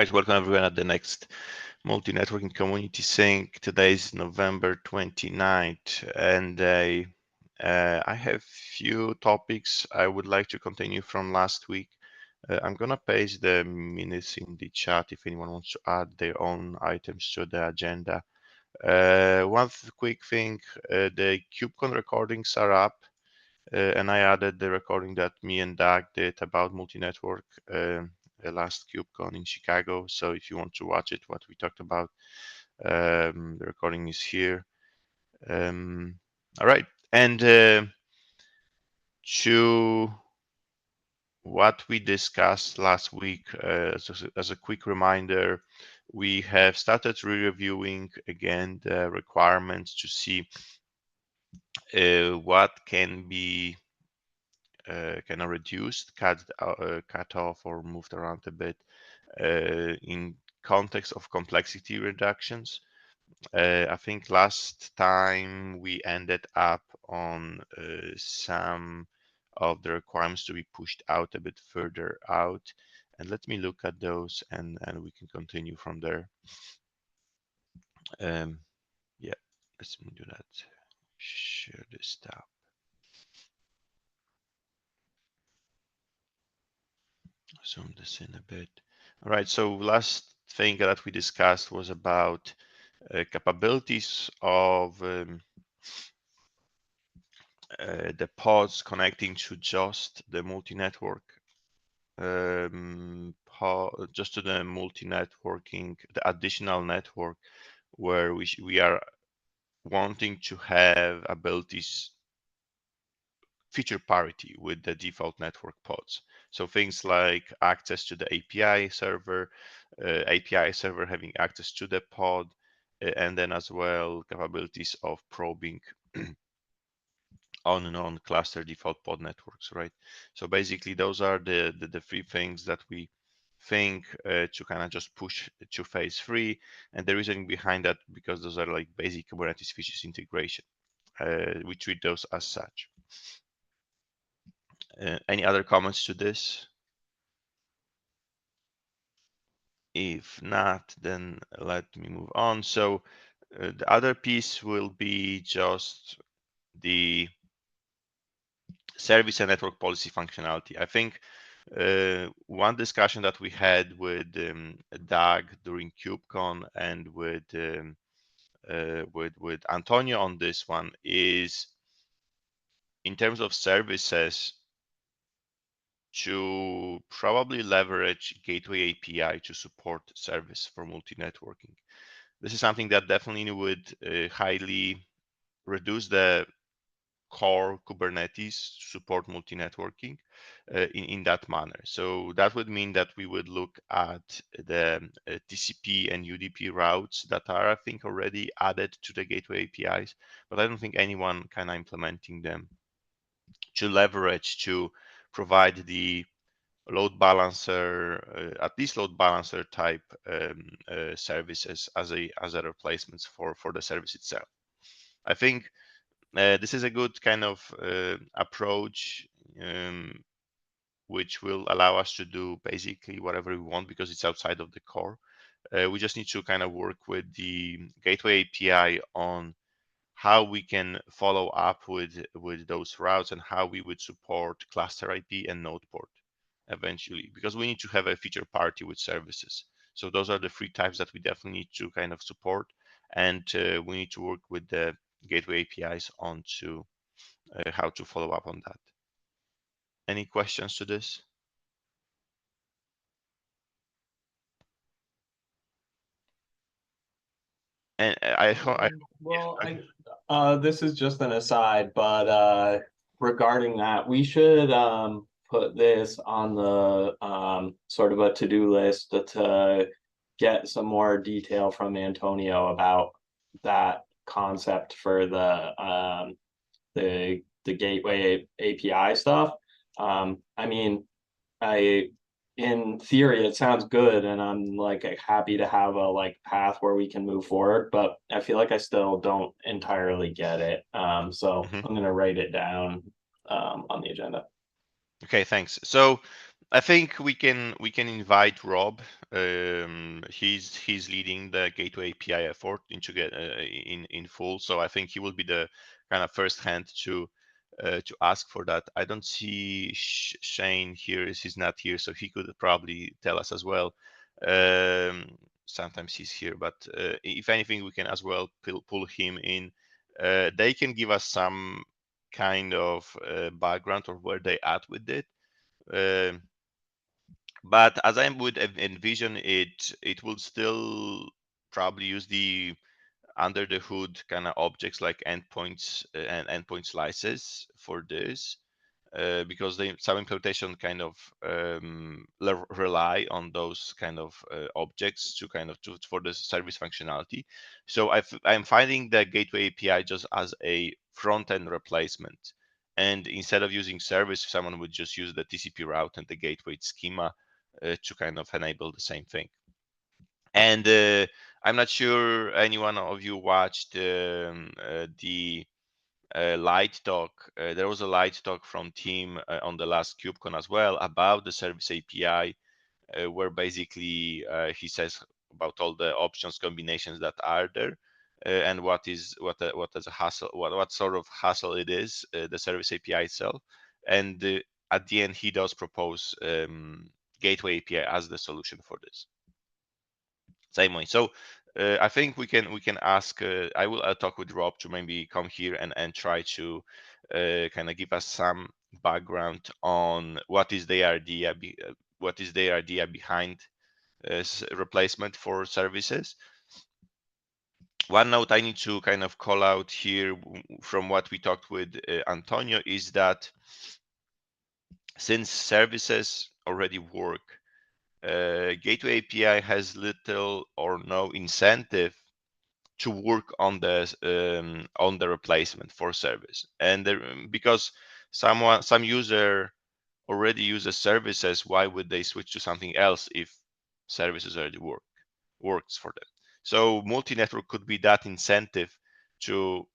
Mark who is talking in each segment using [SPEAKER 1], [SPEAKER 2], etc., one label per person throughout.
[SPEAKER 1] Right, welcome everyone at the next multi-networking community sync. Today is November 29th, and I have few topics I would like to continue from last week. I'm gonna paste the minutes in the chat if anyone wants to add their own items to the agenda. One quick thing, the KubeCon recordings are up, and I added the recording that me and Doug did about multi-network the last KubeCon in Chicago. So if you want to watch it, what we talked about, the recording is here. All right, and to what we discussed last week, as a quick reminder, we have started reviewing again the requirements to see what can be kind of reduced, cut off, or moved around a bit in context of complexity reductions. I think last time we ended up on some of the requirements to be pushed out a bit further out. And let me look at those and we can continue from there. Yeah, let's do that. Share this tab. Zoom this in a bit. All right, so last thing that we discussed was about capabilities of the pods connecting to just the multi-network, just to the multi-networking, the additional network where we are wanting to have abilities feature parity with the default network pods. So things like access to the API server having access to the pod, and then as well capabilities of probing on and on cluster default pod networks, right? So basically those are the three things that we think to kind of just push to phase 3. And the reasoning behind that, because those are like basic Kubernetes features integration. We treat those as such. Any other comments to this? If not, then let me move on. So the other piece will be just the service and network policy functionality. I think one discussion that we had with Doug during KubeCon and with Antonio on this one is in terms of services, to probably leverage Gateway API to support service for multi-networking. This is something that definitely would highly reduce the core Kubernetes to support multi-networking in that manner. So that would mean that we would look at the TCP and UDP routes that are, I think, already added to the Gateway APIs, but I don't think anyone kind of implementing them to leverage to provide the load balancer, at least load balancer type services as a replacements for the service itself. I think this is a good kind of approach, which will allow us to do basically whatever we want because it's outside of the core. We just need to kind of work with the Gateway API on how we can follow up with those routes and how we would support cluster IP and node port eventually, because we need to have a feature parity with services. So those are the three types that we definitely need to kind of support, and we need to work with the gateway APIs on to how to follow up on that. Any questions to this? And
[SPEAKER 2] this is just an aside, but regarding that, we should put this on the sort of a to-do list to get some more detail from Antonio about that concept for the gateway API stuff. I mean, in theory it sounds good, and I'm like happy to have a path where we can move forward, but I feel like I still don't entirely get it. So I'm gonna write it down on the agenda.
[SPEAKER 1] Okay, thanks. So I think we can invite Rob. He's leading the Gateway API effort into get in full. So I think he will be the kind of first hand to ask for that. I don't see Shane here. He's not here, so he could probably tell us as well. Sometimes he's here, but if anything, we can as well pull him in. They can give us some kind of background or where they at with it. But as I would envision it, it will still probably use the under the hood kind of objects like endpoints and endpoint slices for this, because some implementation kind of rely on those kind of objects to kind of for the service functionality. So I'm finding the Gateway API just as a front end replacement. And instead of using service, someone would just use the TCP route and the gateway schema to kind of enable the same thing. And I'm not sure anyone of you watched the light talk. There was a light talk from Tim on the last KubeCon as well about the service API, where basically he says about all the options combinations that are there. And what is a hassle, what sort of hassle it is, the service API itself. And at the end, he does propose Gateway API as the solution for this. Same way. So I think we can ask. I will talk with Rob to maybe come here and try to kind of give us some background on what is their idea. What is their idea behind replacement for services? One note I need to kind of call out here from what we talked with Antonio is that since services already work, Gateway API has little or no incentive to work on the replacement for service, and because some user already uses services, why would they switch to something else if services already works for them? So multi-network could be that incentive to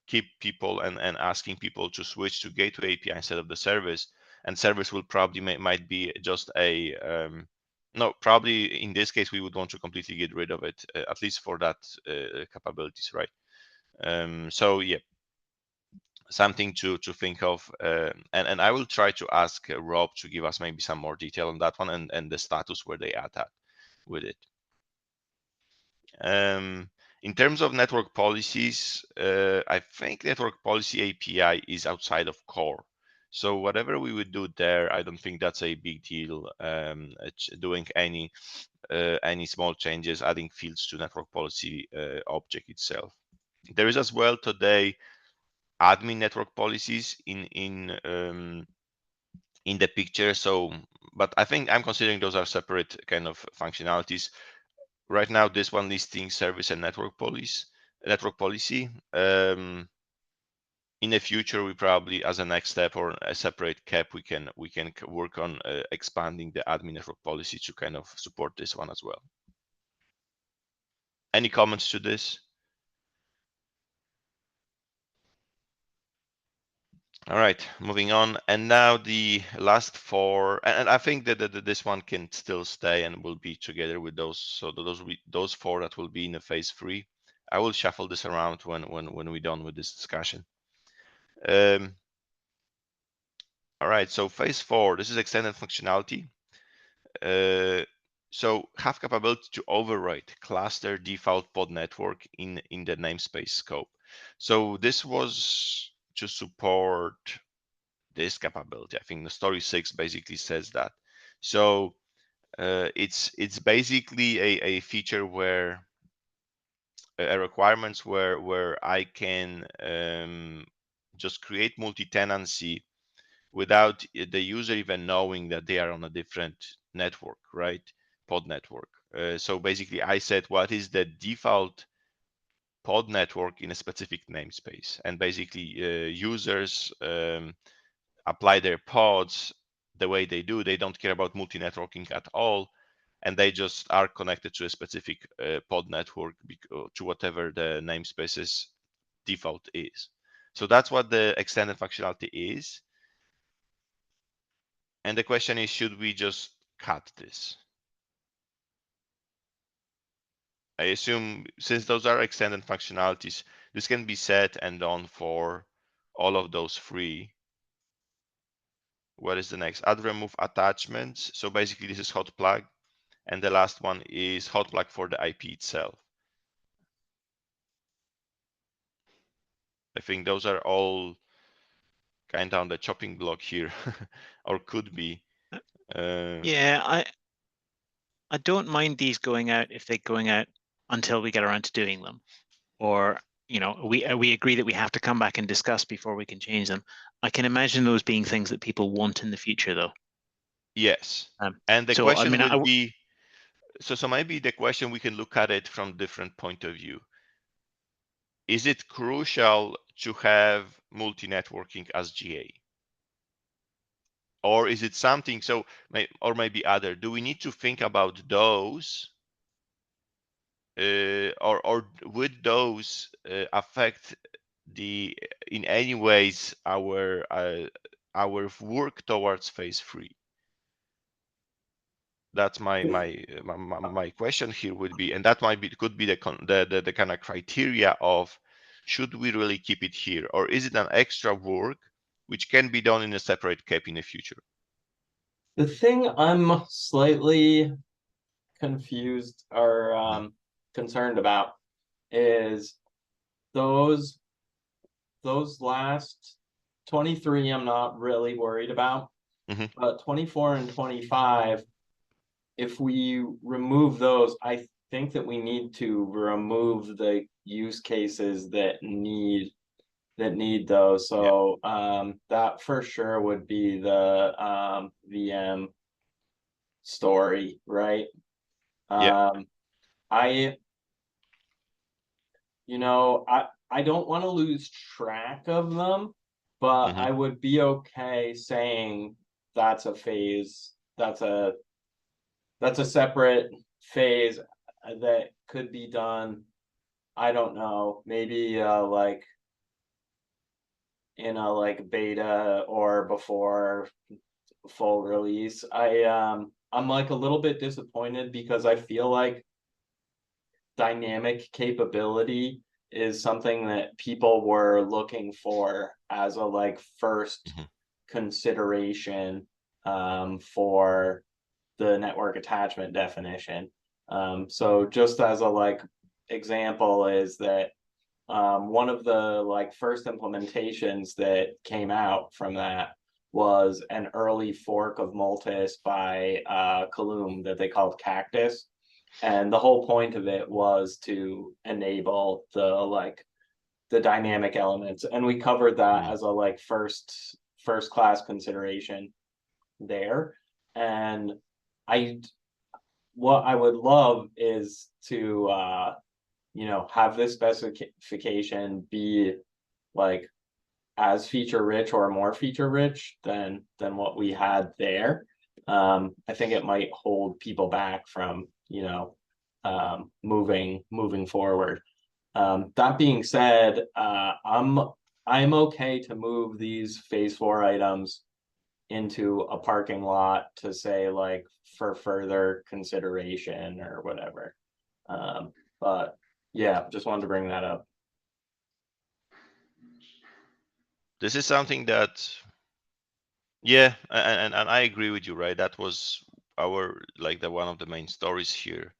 [SPEAKER 1] keep people and asking people to switch to Gateway API instead of the service. And service will probably might be just a no, probably in this case we would want to completely get rid of it, at least for that capabilities, right? So yeah, something to think of, and I will try to ask Rob to give us maybe some more detail on that one and the status where they are at with it. In terms of network policies, I think network policy API is outside of core. So whatever we would do there, I don't think that's a big deal. Doing any small changes, adding fields to network policy object itself. There is as well today admin network policies in the picture. So, but I think I'm considering those are separate kind of functionalities. Right now, this one listing service and network policy. In the future, we probably, as a next step or a separate cap, we can work on expanding the admin network policy to kind of support this one as well. Any comments to this? All right, moving on. And now the last four, and I think that this one can still stay and will be together with those. So those four that will be in the phase 3. I will shuffle this around when we're done with this discussion. All right, so phase 4, this is extended functionality. So have capability to override cluster default pod network in the namespace scope. So this was to support this capability. I think the story 6 basically says that. So it's basically a feature where a requirements where I can just create multi-tenancy without the user even knowing that they are on a different network, right? Pod network. So basically, I said what is the default pod network in a specific namespace, and basically users apply their pods the way they do. They don't care about multi-networking at all, and they just are connected to a specific pod network to whatever the namespace's default is. So that's what the extended functionality is. And the question is, should we just cut this? I assume since those are extended functionalities, this can be set and done for all of those three. What is the next? Add remove attachments. So basically this is hot plug. And the last one is hot plug for the IP itself. I think those are all kind of on the chopping block here, or could be.
[SPEAKER 3] Yeah, I don't mind these going out if they're going out until we get around to doing them, or we agree that we have to come back and discuss before we can change them. I can imagine those being things that people want in the future, though.
[SPEAKER 1] Yes, and the
[SPEAKER 3] so,
[SPEAKER 1] question
[SPEAKER 3] I mean,
[SPEAKER 1] would be, so maybe the question, we can look at it from different point of view. Is it crucial to have multi-networking as GA? Or is it something, so, or maybe other, do we need to think about those, or would those affect in any ways our work towards phase 3? That's my question here would be, and that could be the kind of criteria of, should we really keep it here, or is it an extra work which can be done in a separate CAP in the future?
[SPEAKER 2] The thing I'm slightly confused or concerned about is those last 23 I'm not really worried about. But 24 and 25, if we remove those, I think that we need to remove the use cases that need those. So that for sure would be the VM story, right?
[SPEAKER 1] Yeah.
[SPEAKER 2] I don't want to lose track of them, but I would be okay saying that's a phase, that's a separate phase that could be done. I don't know, maybe like in a beta or before full release. I'm like a little bit disappointed because I feel like dynamic capability is something that people were looking for as a first consideration for the network attachment definition. So just as a example is that one of the first implementations that came out from that was an early fork of Multis by Kaloom that they called Cactus. And the whole point of it was to enable the dynamic elements. And we covered that as a first class consideration there. And what I would love is to have this specification be as feature rich or more feature rich than what we had there. I think it might hold people back from moving forward. That being said, I'm okay to move these phase 4 items into a parking lot to say for further consideration or whatever. But yeah, just wanted to bring that up.
[SPEAKER 1] This is something that, yeah, and I agree with you, right? That was our one of the main stories here.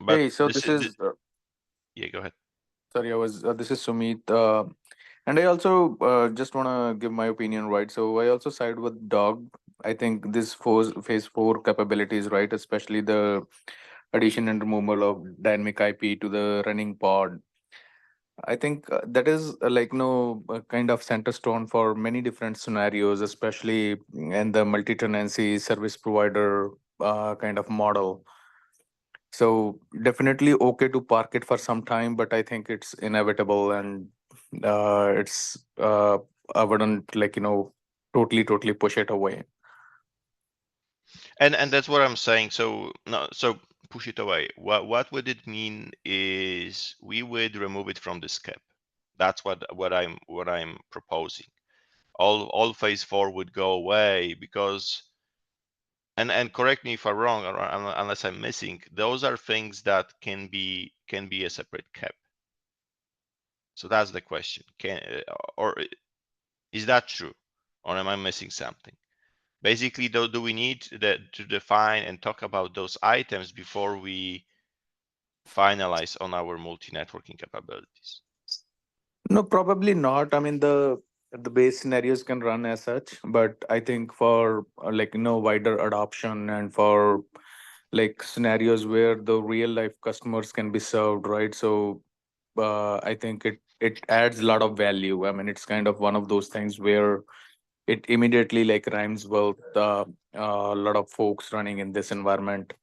[SPEAKER 1] But
[SPEAKER 4] hey, so this is
[SPEAKER 1] yeah, go ahead.
[SPEAKER 4] sorry, this is Sumit, and I also just want to give my opinion, right? So I also side with Dog. I think this phase 4 capabilities, right, especially the addition and removal of dynamic IP to the running pod. I think that is kind of center stone for many different scenarios, especially in the multi-tenancy service provider kind of model. So definitely okay to park it for some time, but I think it's inevitable, and it's I wouldn't totally push it away.
[SPEAKER 1] And that's what I'm saying. So no, so push it away. What would it mean is we would remove it from the CAP. That's what I'm proposing. all phase 4 would go away, because and correct me if I'm wrong, or unless I'm missing, those are things that can be a separate cap. So that's the question. Or is that true, or am I missing something? Basically, though, do we need to define and talk about those items before we finalize on our multi-networking capabilities?
[SPEAKER 4] No, probably not. I mean, the base scenarios can run as such, but I think for like wider adoption and for like scenarios where the real life customers can be served, right? So I think it adds a lot of value. I mean, it's kind of one of those things where it immediately like rhymes with a lot of folks running in this environment,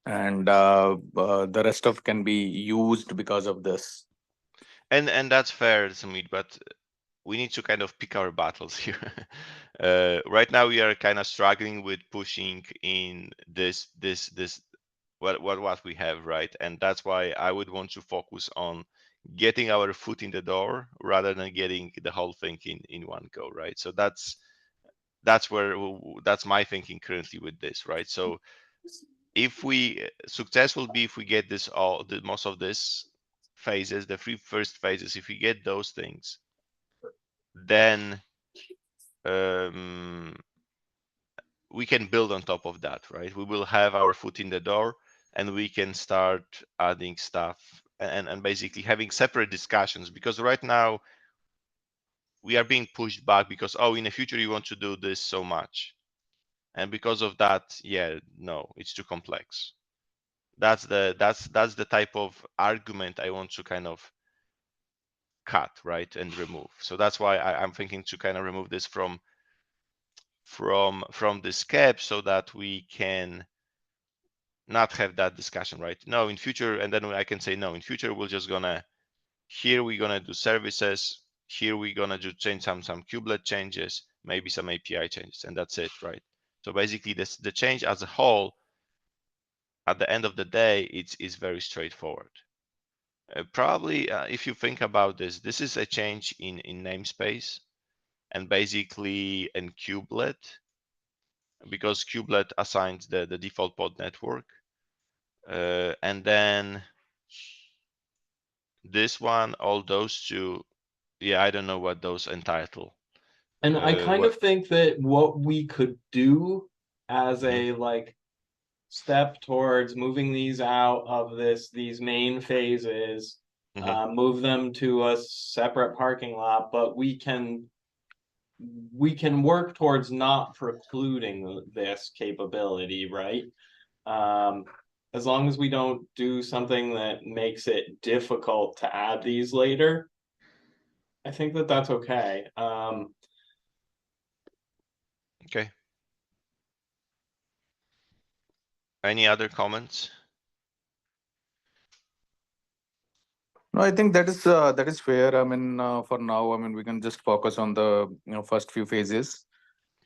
[SPEAKER 4] and the rest of can be used because of this.
[SPEAKER 1] And that's fair, Sumit, but we need to kind of pick our battles here. Right now, we are kind of struggling with pushing in this what we have, right? And that's why I would want to focus on getting our foot in the door rather than getting the whole thing in one go, right? So that's my thinking currently with this, right? So if we success will be if we get this most of this phases, the 3 first phases, if we get those things, then we can build on top of that, right? We will have our foot in the door, and we can start adding stuff and basically having separate discussions, because right now we are being pushed back because, oh, in the future you want to do this so much, and because of that, yeah, no, it's too complex. That's the type of argument I want to kind of cut, right, and remove. So that's why I'm thinking to kind of remove this from this cap, so that we can not have that discussion, right? No, in future, and then I can say no, in future we're just gonna, here we're gonna do services, here we're gonna do change some kubelet changes, maybe some API changes, and that's it, right? So basically the change as a whole, at the end of the day, it's very straightforward. Probably if you think about this is a change in namespace, and basically in kubelet, because kubelet assigns the default pod network. And then this one, all those two, yeah, I don't know what those entitle.
[SPEAKER 2] And I kind of think that what we could do as a like step towards moving these out of these main phases, move them to a separate parking lot, but we can work towards not precluding this capability, right? As long as we don't do something that makes it difficult to add these later, I think that that's okay.
[SPEAKER 1] Okay. Any other comments?
[SPEAKER 4] No, I think that is fair. I mean, for now, I mean, we can just focus on the first few phases,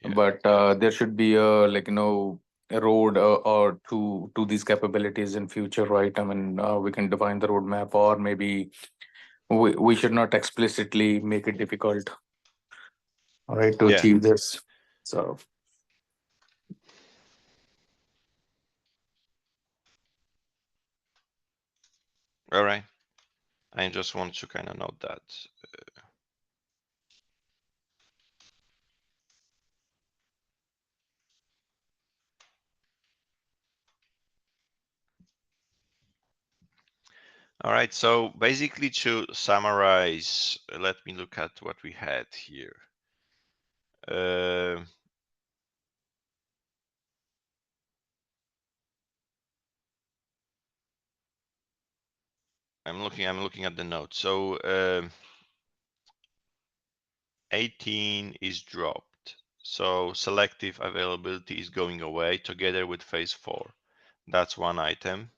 [SPEAKER 1] Yeah.
[SPEAKER 4] but there should be a a road or to these capabilities in future, right? I mean, we can define the roadmap, or maybe we should not explicitly make it difficult, all right, to
[SPEAKER 1] Yeah.
[SPEAKER 4] achieve this. So.
[SPEAKER 1] All right. I just want to kind of note that. All right, so basically to summarize, let me look at what we had here. I'm looking at the notes. So 18 is dropped. So selective availability is going away together with phase 4. That's one item.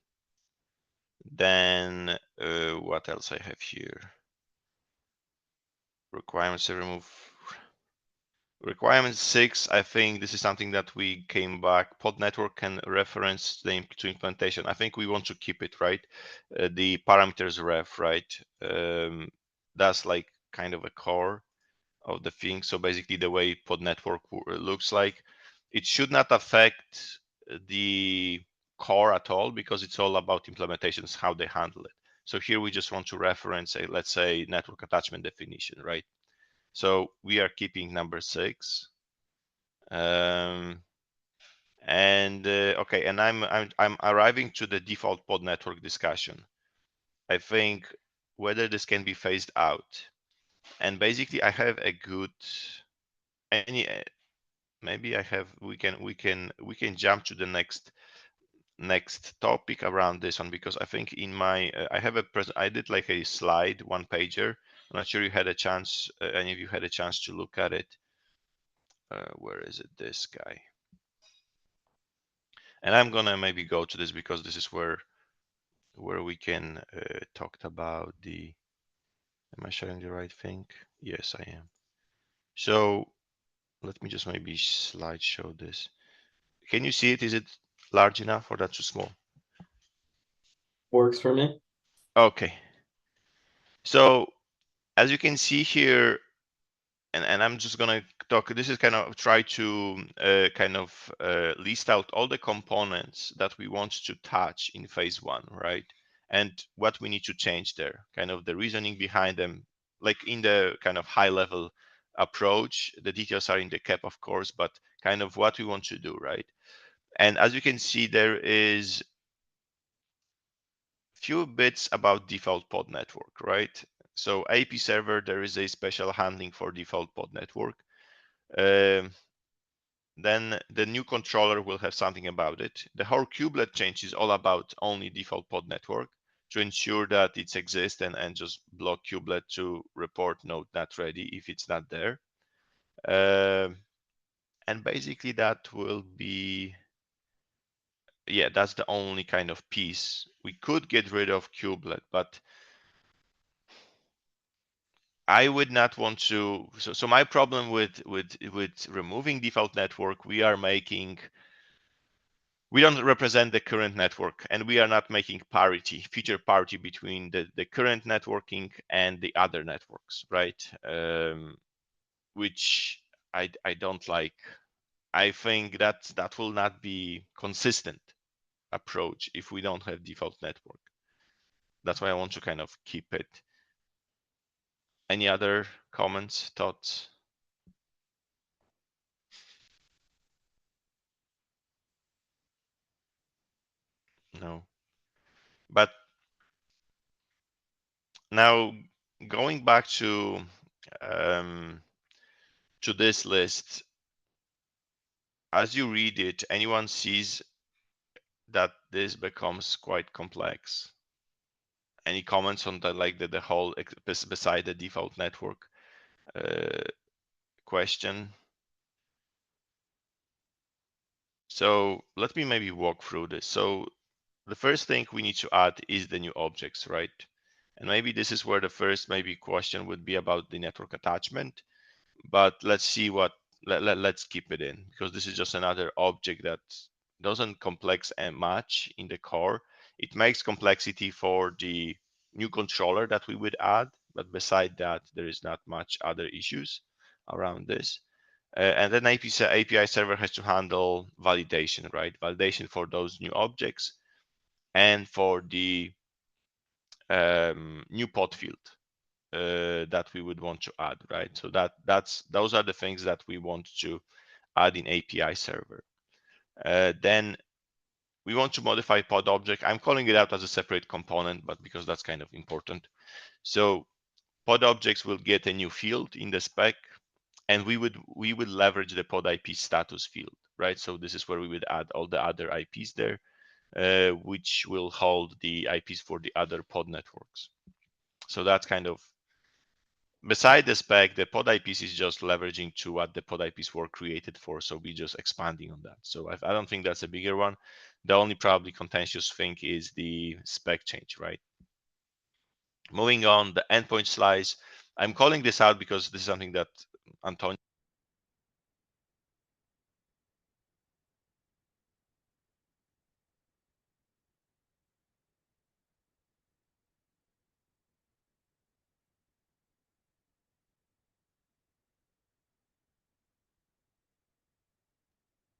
[SPEAKER 1] Then what else I have here? Requirements to remove. Requirement 6, I think this is something that we came back. Pod network can reference to implementation. I think we want to keep it, right? The parameters ref, right? That's like kind of a core. the thing. So basically the way pod network looks like, it should not affect the core at all, because it's all about implementations, how they handle it. So here we just want to reference a, let's say, network attachment definition, right? So we are keeping number 6. And okay, and I'm arriving to the default pod network discussion. I think whether this can be phased out, and basically I have a good maybe I have we can jump to the next topic around this one, because I think in my I have a I did like a slide, 1-pager. I'm not sure you had a chance, any of you had a chance to look at it. Where is it? This guy. And I'm gonna maybe go to this because this is where we can talk about the. Am I sharing the right thing? Yes, I am. So let me just maybe slideshow this. Can you see it? Is it large enough or that's too small?
[SPEAKER 2] Works for me.
[SPEAKER 1] Okay. So as you can see here, and I'm just gonna talk, this is kind of try to list out all the components that we want to touch in phase 1, right? And what we need to change there, kind of the reasoning behind them, like in the kind of high level approach. The details are in the cap, of course, but kind of what we want to do, right? And as you can see, there is few bits about default pod network, right? So AP server, there is a special handling for default pod network. Then the new controller will have something about it. The whole kubelet change is all about only default pod network to ensure that it exists, and just block kubelet to report node not ready if it's not there. And basically that will be, yeah, that's the only kind of piece. We could get rid of kubelet, but I would not want to. So my problem with removing default network, we don't represent the current network, and we are not making feature parity between the current networking and the other networks, right? Which I don't like. I think that will not be consistent approach if we don't have default network. That's why I want to kind of keep it. Any other comments, thoughts? No. But now going back to this list, as you read it, anyone sees that this becomes quite complex? Any comments on that, like the whole beside the default network question? So let me maybe walk through this. So the first thing we need to add is the new objects, right? And maybe this is where the first maybe question would be about the network attachment. But let's see what, let's keep it in, because this is just another object that doesn't complex and much in the core. It makes complexity for the new controller that we would add, but beside that, there is not much other issues around this. And then API server has to handle validation, right? Validation for those new objects and for the new pod field that we would want to add, right? So those are the things that we want to add in API server. Then we want to modify pod object. I'm calling it out as a separate component, but because that's kind of important. So pod objects will get a new field in the spec, and we would leverage the pod IP status field, right? So this is where we would add all the other IPs there, which will hold the IPs for the other pod networks. So that's kind of, beside the spec, the pod IPs is just leveraging to what the pod IPs were created for. So we just expanding on that. So I don't think that's a bigger one. The only probably contentious thing is the spec change, right? Moving on, the endpoint slice. I'm calling this out because this is something that Antonio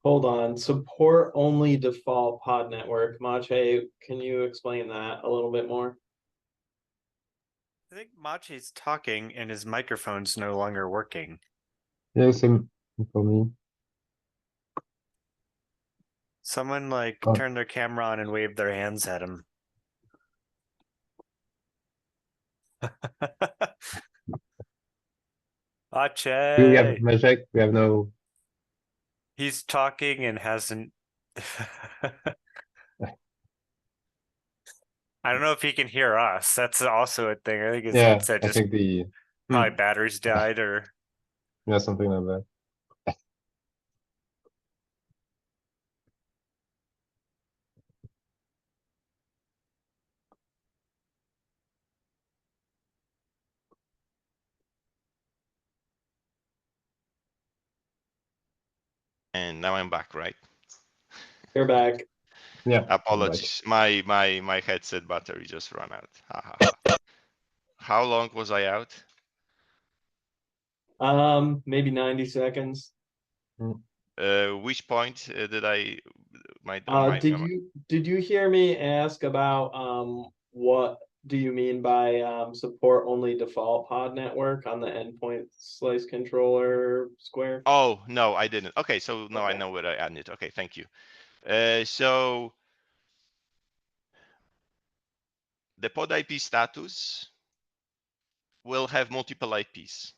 [SPEAKER 2] Hold on, support only default pod network. Mache, can you explain that a little bit more?
[SPEAKER 5] I think Machi's talking and his microphone's no longer working.
[SPEAKER 6] Yeah, same for me.
[SPEAKER 5] Someone like
[SPEAKER 6] Oh.
[SPEAKER 5] turned their camera on and waved their hands at him.
[SPEAKER 6] Do we have
[SPEAKER 5] Ache!
[SPEAKER 6] magic? We have no.
[SPEAKER 5] He's talking and hasn't. I don't know if he can hear us. That's also a thing. I think his
[SPEAKER 6] Yeah,
[SPEAKER 5] headset
[SPEAKER 6] I
[SPEAKER 5] just
[SPEAKER 6] think the
[SPEAKER 5] probably batteries died or.
[SPEAKER 6] yeah, something like that.
[SPEAKER 1] And now I'm back, right?
[SPEAKER 2] You're back.
[SPEAKER 6] Yeah. I'm back.
[SPEAKER 1] Apologies. My headset battery just ran out. Ha, ha, ha. How long was I out?
[SPEAKER 2] Maybe 90 seconds.
[SPEAKER 1] Which point did I my
[SPEAKER 2] Did you hear me ask about what do you mean by support only default pod network on the endpoint slice controller square?
[SPEAKER 1] Oh, no, I didn't. Okay, so now I
[SPEAKER 2] Okay.
[SPEAKER 1] know where I added it. Okay, thank you. So the pod IP status will have multiple IPs,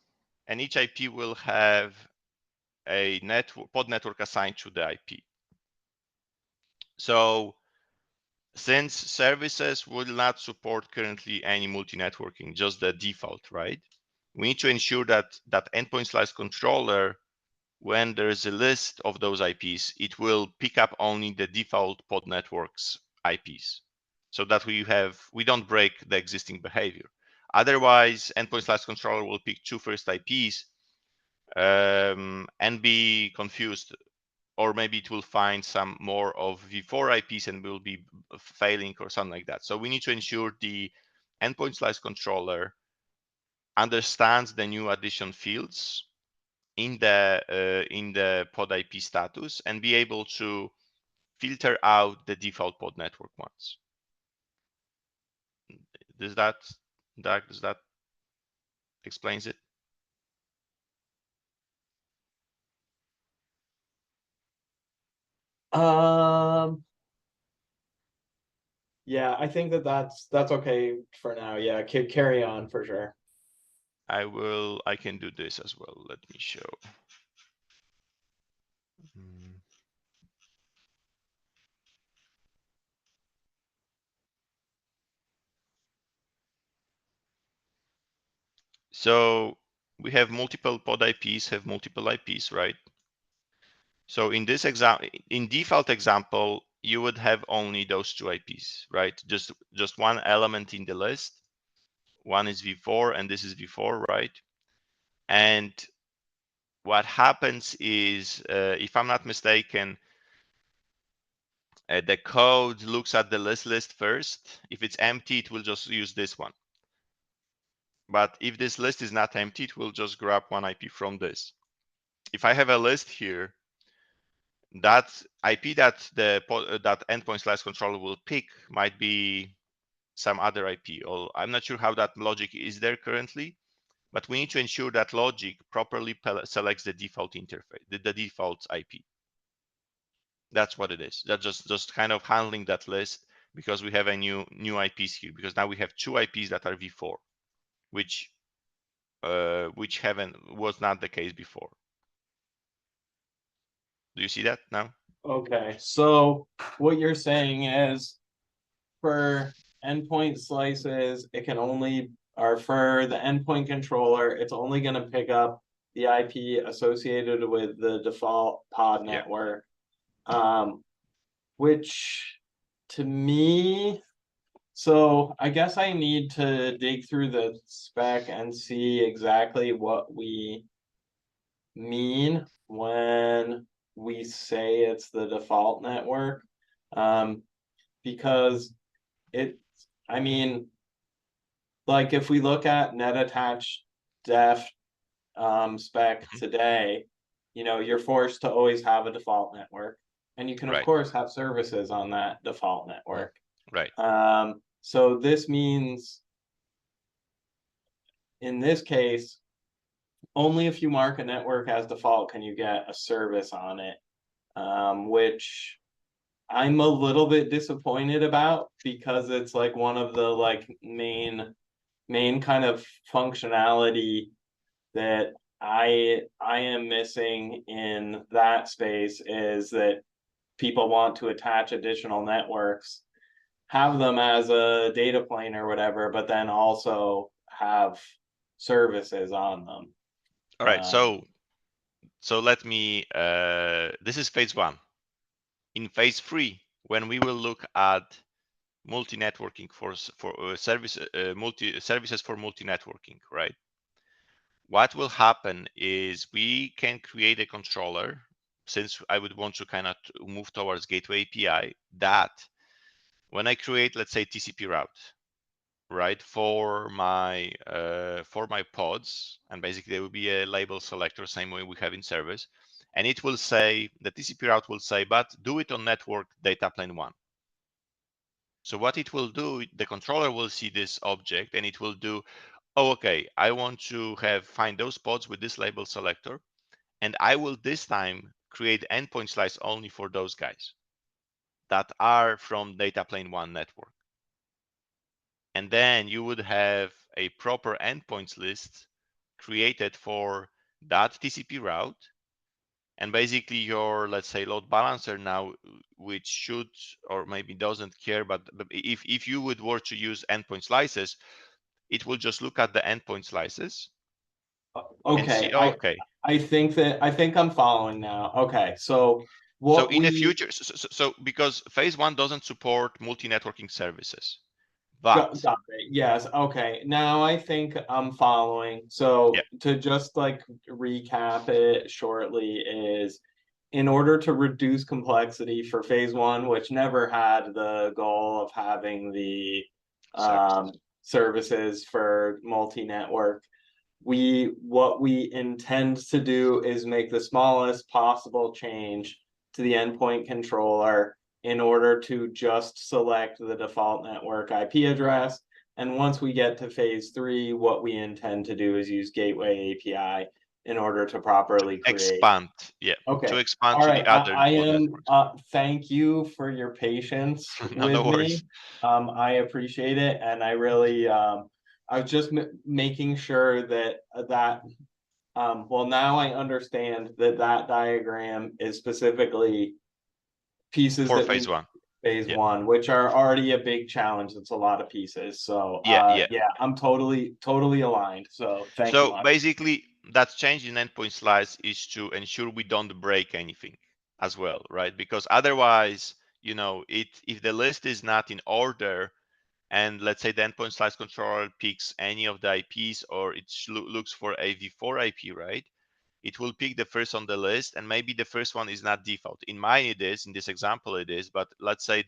[SPEAKER 1] and each IP will have a pod network assigned to the IP. So since services will not support currently any multi-networking, just the default, right? We need to ensure that that endpoint slice controller, when there's a list of those IPs, it will pick up only the default pod networks IPs, so that we don't break the existing behavior. Otherwise, endpoint slice controller will pick two first IPs and be confused, or maybe it will find some more of v4 IPs and will be failing or something like that. So we need to ensure the endpoint slice controller understands the new addition fields in the pod IP status and be able to filter out the default pod network ones. Does that explains it?
[SPEAKER 2] Yeah, I think that's okay for now. Yeah, carry on for sure.
[SPEAKER 1] I can do this as well. Let me show. So we have multiple pod IPs have multiple IPs, right? So in this default example, you would have only those two IPs, right? Just one element in the list. One is v4 and this is v4, right? And what happens is, if I'm not mistaken, the code looks at the list first. If it's empty, it will just use this one. But if this list is not empty, it will just grab one IP from this. If I have a list here, that IP that that endpoint slice controller will pick might be some other IP. Or I'm not sure how that logic is there currently, but we need to ensure that logic properly selects the default interface, the default IP. That's what it is. That's just kind of handling that list, because we have a new IPs here, because now we have two IPs that are v4, which was not the case before. Do you see that now?
[SPEAKER 2] Okay, so what you're saying is for endpoint slices, it can only, or for the endpoint controller, it's only going to pick up the IP associated with the default pod
[SPEAKER 1] Yeah.
[SPEAKER 2] network. Which to me, so I guess I need to dig through the spec and see exactly what we mean when we say it's the default network. Because I mean, like if we look at net attached def spec today, you're forced to always have a default network, and you can of
[SPEAKER 1] Right.
[SPEAKER 2] course have services on that default network.
[SPEAKER 1] Right.
[SPEAKER 2] So this means in this case, only if you mark a network as default can you get a service on it, which I'm a little bit disappointed about, because it's like one of the like main kind of functionality that I am missing in that space, is that people want to attach additional networks, have them as a data plane or whatever, but then also have services on them.
[SPEAKER 1] All right. So let me. This is phase 1. In phase 3, when we will look at multi-networking for services for multi-networking, right? What will happen is we can create a controller, since I would want to kind of move towards gateway API, that when I create, let's say, TCP route, right, for my pods, and basically there will be a label selector, same way we have in service, and it will say, the TCP route will say, but do it on network data plane 1. So what it will do, the controller will see this object and it will do, oh, okay, I want to find those pods with this label selector, and I will this time create endpoint slice only for those guys that are from data plane 1 network. And then you would have a proper endpoints list created for that TCP route. And basically your, let's say, load balancer now, which should, or maybe doesn't care, but if you were to use endpoint slices, it will just look at the endpoint slices.
[SPEAKER 2] Okay,
[SPEAKER 1] See, okay.
[SPEAKER 2] I think I'm following now. Okay, so
[SPEAKER 1] So in the future, so because phase 1 doesn't support multi-networking services, but
[SPEAKER 2] got it. Yes. Okay. Now I think I'm following. So
[SPEAKER 1] yeah.
[SPEAKER 2] To just like recap it shortly, is in order to reduce complexity for phase 1, which never had the goal of having the services for multi-network, what we intend to do is make the smallest possible change to the endpoint controller in order to just select the default network IP address. And once we get to phase 3, what we intend to do is use Gateway API in order to properly create.
[SPEAKER 1] Expand, yeah.
[SPEAKER 2] Okay.
[SPEAKER 1] To expand
[SPEAKER 2] all
[SPEAKER 1] to
[SPEAKER 2] right.
[SPEAKER 1] the other
[SPEAKER 2] I am.
[SPEAKER 1] networks.
[SPEAKER 2] Thank you for your patience
[SPEAKER 1] No,
[SPEAKER 2] with
[SPEAKER 1] no
[SPEAKER 2] me. I appreciate it, and I really. I was just making sure that well, now I understand that diagram is specifically pieces
[SPEAKER 1] for
[SPEAKER 2] that
[SPEAKER 1] phase 1.
[SPEAKER 2] Phase 1, which are already a big challenge. It's a lot of pieces. So yeah, I'm totally aligned. So thank you.
[SPEAKER 1] So basically, that change in endpoint slice is to ensure we don't break anything as well, right? Because otherwise, if the list is not in order, and let's say the endpoint slice controller picks any of the IPs, or it looks for a v4 IP, right? It will pick the first on the list, and maybe the first one is not default. In mine it is, in this example it is, but let's say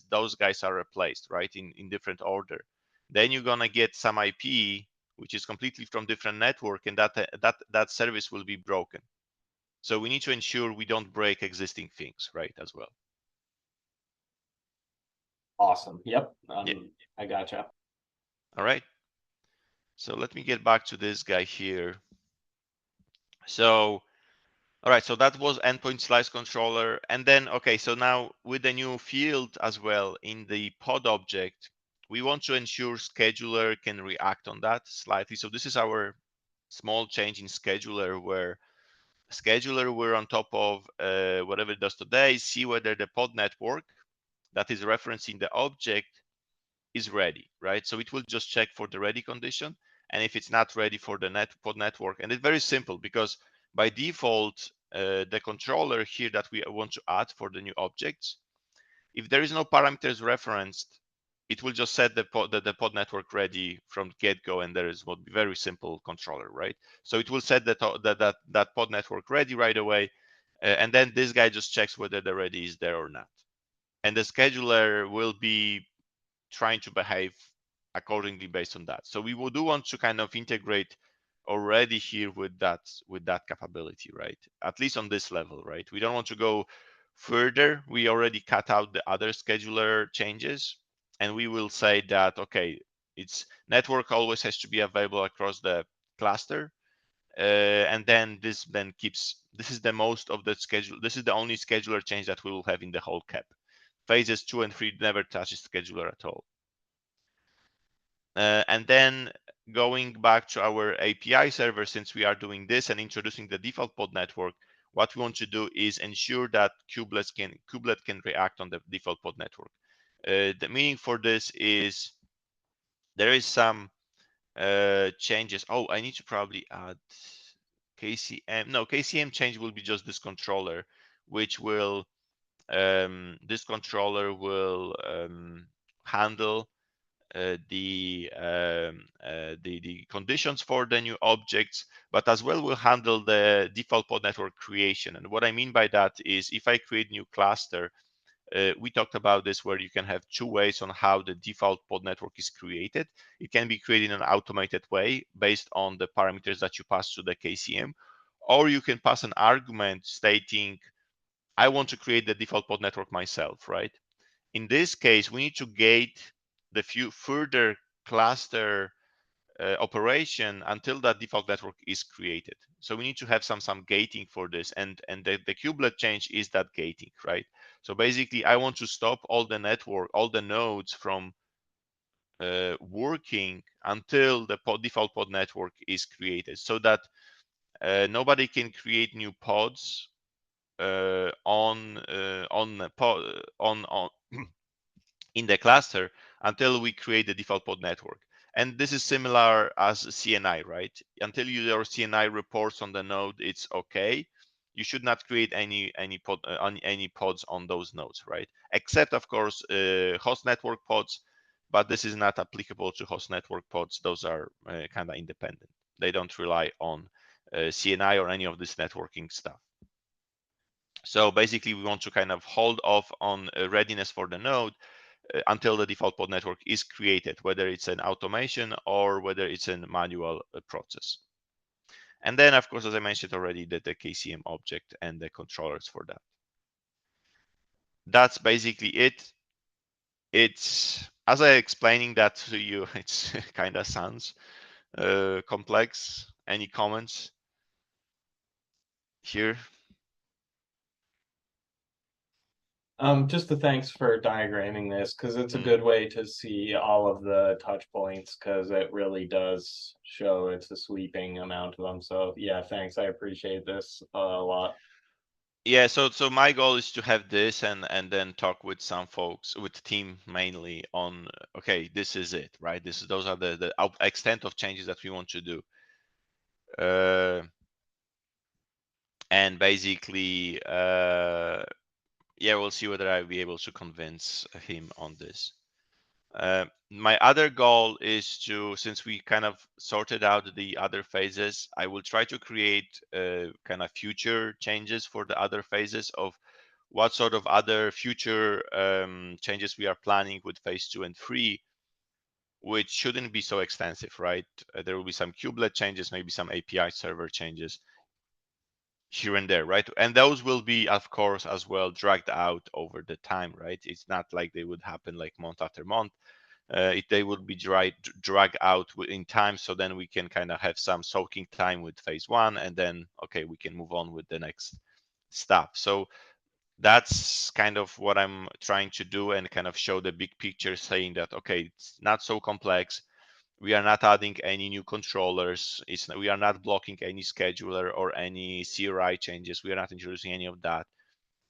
[SPEAKER 1] those guys are replaced, right, in different order. Then you're gonna get some IP which is completely from different network, and that service will be broken. So we need to ensure we don't break existing things, right, as well.
[SPEAKER 2] Awesome. Yep.
[SPEAKER 1] Yeah.
[SPEAKER 2] I gotcha.
[SPEAKER 1] All right. So let me get back to this guy here. So, all right, so that was endpoint slice controller. And then, okay, so now with the new field as well in the pod object, we want to ensure scheduler can react on that slightly. So this is our small change in scheduler, where scheduler we're on top of whatever it does today, see whether the pod network that is referencing the object is ready, right? So it will just check for the ready condition. And if it's not ready for the pod network, and it's very simple, because by default, the controller here that we want to add for the new objects, if there is no parameters referenced, it will just set the pod network ready from get-go, and there is what be very simple controller, right? So it will set that pod network ready right away, and then this guy just checks whether the ready is there or not. And the scheduler will be trying to behave accordingly based on that. So we do want to kind of integrate already here with that capability, right? At least on this level, right? We don't want to go further. We already cut out the other scheduler changes, and we will say that, okay, it's network always has to be available across the cluster, and then this keeps, this is the most of the schedule, this is the only scheduler change that we will have in the whole cap. Phases 2 and 3 never touches scheduler at all. And then going back to our API server, since we are doing this and introducing the default pod network, what we want to do is ensure that kubelet can react on the default pod network. The meaning for this is there is some changes. Oh, I need to probably add KCM. No, KCM change will be just this controller, which will this controller will handle the conditions for the new objects, but as well will handle the default pod network creation. And what I mean by that is, if I create new cluster, we talked about this, where you can have two ways on how the default pod network is created. It can be created in an automated way based on the parameters that you pass to the KCM, or you can pass an argument stating, I want to create the default pod network myself, right? In this case, we need to gate the few further cluster operation until that default network is created. So we need to have some gating for this, and the kubelet change is that gating, right? So basically, I want to stop all the nodes from working until the default pod network is created, so that nobody can create new pods on in the cluster until we create the default pod network. And this is similar as CNI, right? Until your CNI reports on the node, it's okay. You should not create any pods on those nodes, right? Except, of course, host network pods, but this is not applicable to host network pods. Those are kind of independent. They don't rely on CNI or any of this networking stuff. So basically, we want to kind of hold off on readiness for the node until the default pod network is created, whether it's an automation or whether it's a manual process. And then, of course, as I mentioned already, the KCM object and the controllers for that. That's basically it. It's, as I explaining that to you, it's kind of sounds complex. Any comments here?
[SPEAKER 2] Just a thanks for diagramming this, because it's a good way to see all of the touch points, because it really does show it's a sweeping amount of them. So yeah, thanks. I appreciate this a lot.
[SPEAKER 1] Yeah, so my goal is to have this and then talk with some folks, with the team mainly, on, okay, this is it, right? Those are the extent of changes that we want to do. And basically, yeah, we'll see whether I'll be able to convince him on this. My other goal is to, since we kind of sorted out the other phases, I will try to create kind of future changes for the other phases of what sort of other future changes we are planning with phase 2 and 3, which shouldn't be so extensive, right? There will be some kubelet changes, maybe some API server changes here and there, right? And those will be, of course, as well dragged out over the time, right? It's not like they would happen like month after month. They would be dragged out in time, so then we can kind of have some soaking time with phase 1, and then, okay, we can move on with the next stuff. So that's kind of what I'm trying to do, and kind of show the big picture, saying that, okay, it's not so complex. We are not adding any new controllers. We are not blocking any scheduler or any CRI changes. We are not introducing any of that.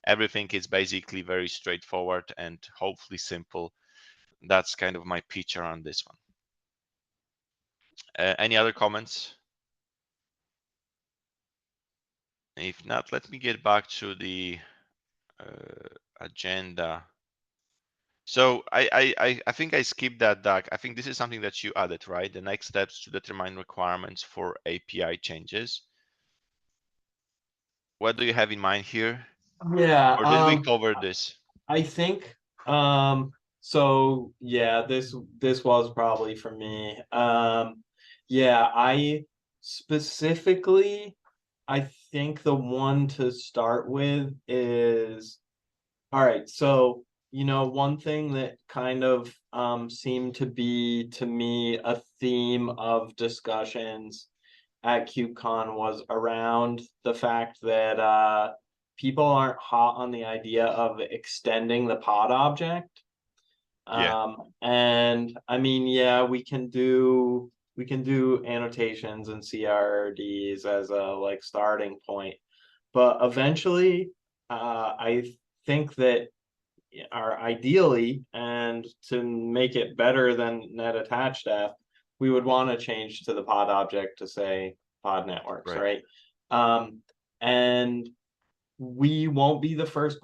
[SPEAKER 1] Everything is basically very straightforward and hopefully simple. That's kind of my pitch around this one. Any other comments? If not, let me get back to the agenda. So I think I skipped that, Doug. I think this is something that you added, right? The next steps to determine requirements for API changes. What do you have in mind here?
[SPEAKER 2] Yeah.
[SPEAKER 1] Or did we cover this?
[SPEAKER 2] I think so yeah, this was probably for me. Yeah, specifically, I think the one to start with is, all right, so one thing that kind of seemed to be to me a theme of discussions at KubeCon was around the fact that people aren't hot on the idea of extending the pod object.
[SPEAKER 1] Yeah.
[SPEAKER 2] And I mean, yeah, we can do annotations and CRDs as a like starting point, but eventually, I think that are ideally, and to make it better than net attached F, we would want to change to the pod object to say pod networks,
[SPEAKER 1] Right.
[SPEAKER 2] right? And we won't be the first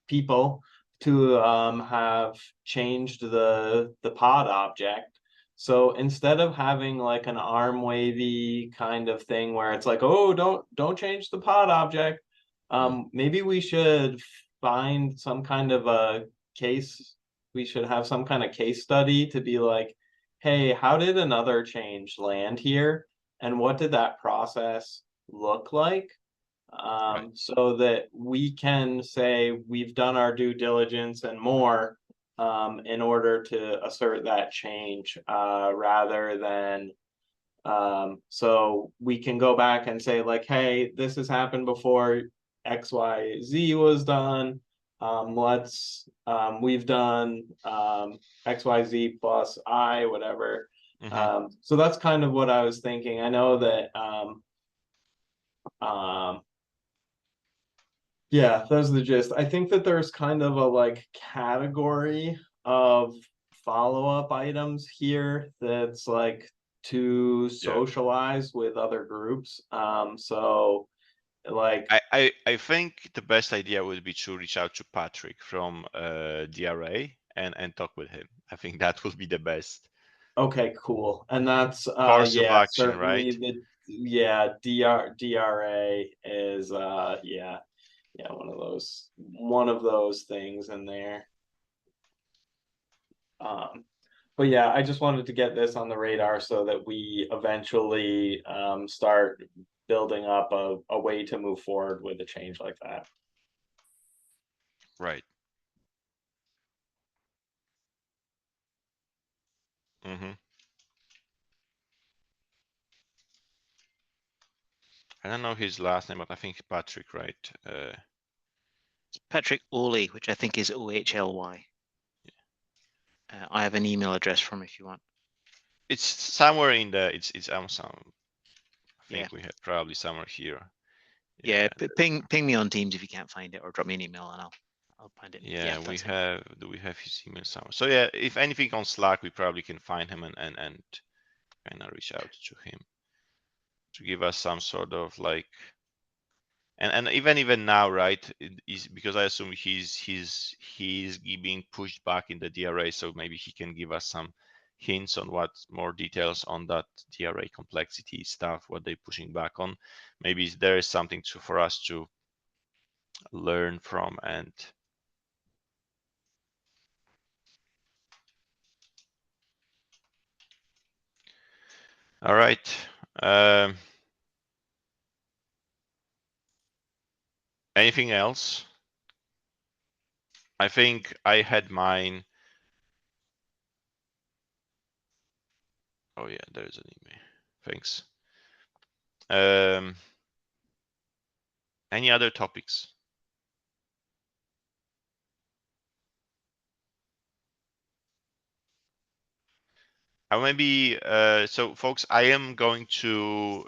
[SPEAKER 2] people to have changed the pod object. So instead of having like an arm wavy kind of thing where it's like, oh, don't change the pod object, maybe we should find some kind of a case. We should have some kind of case study to be like, hey, how did another change land here? And what did that process look like?
[SPEAKER 1] Right.
[SPEAKER 2] So that we can say we've done our due diligence and more in order to assert that change rather than so we can go back and say like, hey, this has happened before XYZ was done. We've done XYZ plus I, whatever.
[SPEAKER 1] Mhm.
[SPEAKER 2] So that's kind of what I was thinking. I know that yeah, that's the gist. I think that there's kind of a like category of follow-up items here that's like to
[SPEAKER 1] Yeah.
[SPEAKER 2] socialize with other groups. So like
[SPEAKER 1] I think the best idea would be to reach out to Patrick from DRA and talk with him. I think that would be the best
[SPEAKER 2] okay, cool. And that's
[SPEAKER 1] course of
[SPEAKER 2] yeah,
[SPEAKER 1] action,
[SPEAKER 2] certainly
[SPEAKER 1] right?
[SPEAKER 2] DRA is yeah, one of those things in there. But yeah, I just wanted to get this on the radar so that we eventually start building up a way to move forward with a change like that.
[SPEAKER 1] Right. Mm-hmm. I don't know his last name, but I think Patrick, right?
[SPEAKER 3] Patrick Oley, which I think is OHLY. I have an email address from if you want.
[SPEAKER 1] It's somewhere in the it's Amazon. I think
[SPEAKER 3] Yeah.
[SPEAKER 1] we have probably somewhere here.
[SPEAKER 3] Yeah, ping me on Teams if you can't find it, or drop me an email and I'll find it.
[SPEAKER 1] Yeah, we
[SPEAKER 3] that's it.
[SPEAKER 1] have. Do we have his email somewhere? So yeah, if anything on Slack, we probably can find him and kind of reach out to him to give us some sort of like. And even now, right? Is because I assume he's being pushed back in the DRA, so maybe he can give us some hints on what more details on that DRA complexity stuff, what they're pushing back on. Maybe there is something for us to learn from. And all right. Anything else? I think I had mine. Oh yeah, there's an email. Thanks. Any other topics? Maybe so folks, I am going to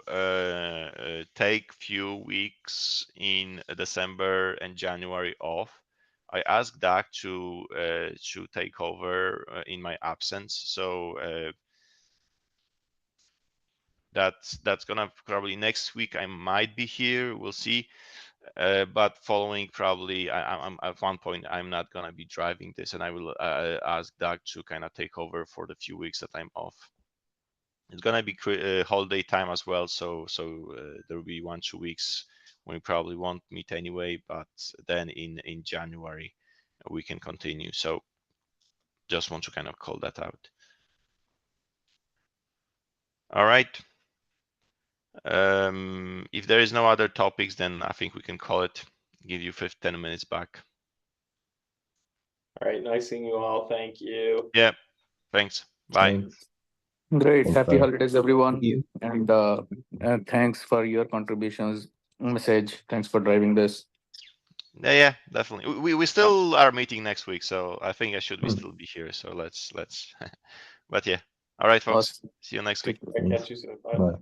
[SPEAKER 1] take few weeks in December and January off. I asked Doug to take over in my absence, so that's gonna probably next week I might be here, we'll see. But following probably I'm at one point I'm not gonna be driving this, and I will ask Doug to kind of take over for the few weeks that I'm off. It's gonna be holiday time as well, so there will be 1-2 weeks when we probably won't meet anyway, but then in January we can continue. So just want to kind of call that out. All right. If there is no other topics, then I think we can call it. Give you 10 minutes back.
[SPEAKER 2] All right, nice seeing you all. Thank you.
[SPEAKER 1] Yeah, thanks. Bye.
[SPEAKER 6] Thanks.
[SPEAKER 4] Great.
[SPEAKER 6] Thanks,
[SPEAKER 4] Happy
[SPEAKER 6] bye.
[SPEAKER 4] holidays, everyone.
[SPEAKER 6] Thank you.
[SPEAKER 4] And thanks for your contributions. Message. Thanks for driving this.
[SPEAKER 1] Yeah, definitely. We still are meeting next week, so I think I should still be here. So let's. But yeah. All right, folks.
[SPEAKER 4] Awesome.
[SPEAKER 1] See you next week.
[SPEAKER 2] I'll catch you soon. Bye.
[SPEAKER 6] Bye.